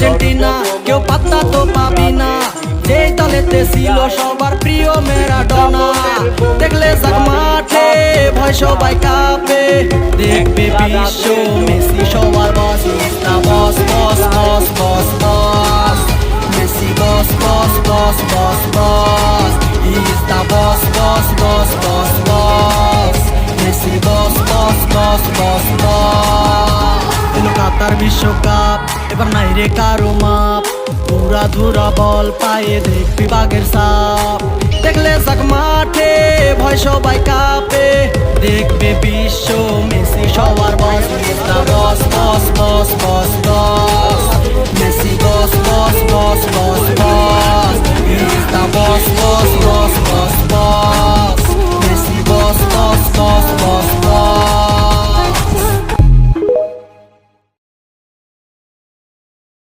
Argentina কেউ পাত্তা তো পাবি না, যেই দলেতে ছিল সবার প্রিয় ম্যারাডোনা। দেখলে যাক মাঠে ভয় সবাই কাঁপে, দেখবে বিশ্ব মেসি সবার boss, boss boss boss boss boss Messi boss boss boss boss boss, he is the boss boss boss boss boss Messi boss boss boss boss boss. এলো কাতার বিশ্বকাপ, এবার নাই রে কারো মাপ, পুরা ধুরা বল পায়ে দেখবি বাগের সাপ। দেখলে যাক মাঠে ভয় সবাই কাঁপে, দেখবে বিশ্ব মেসি সবার boss, boss boss boss boss বস।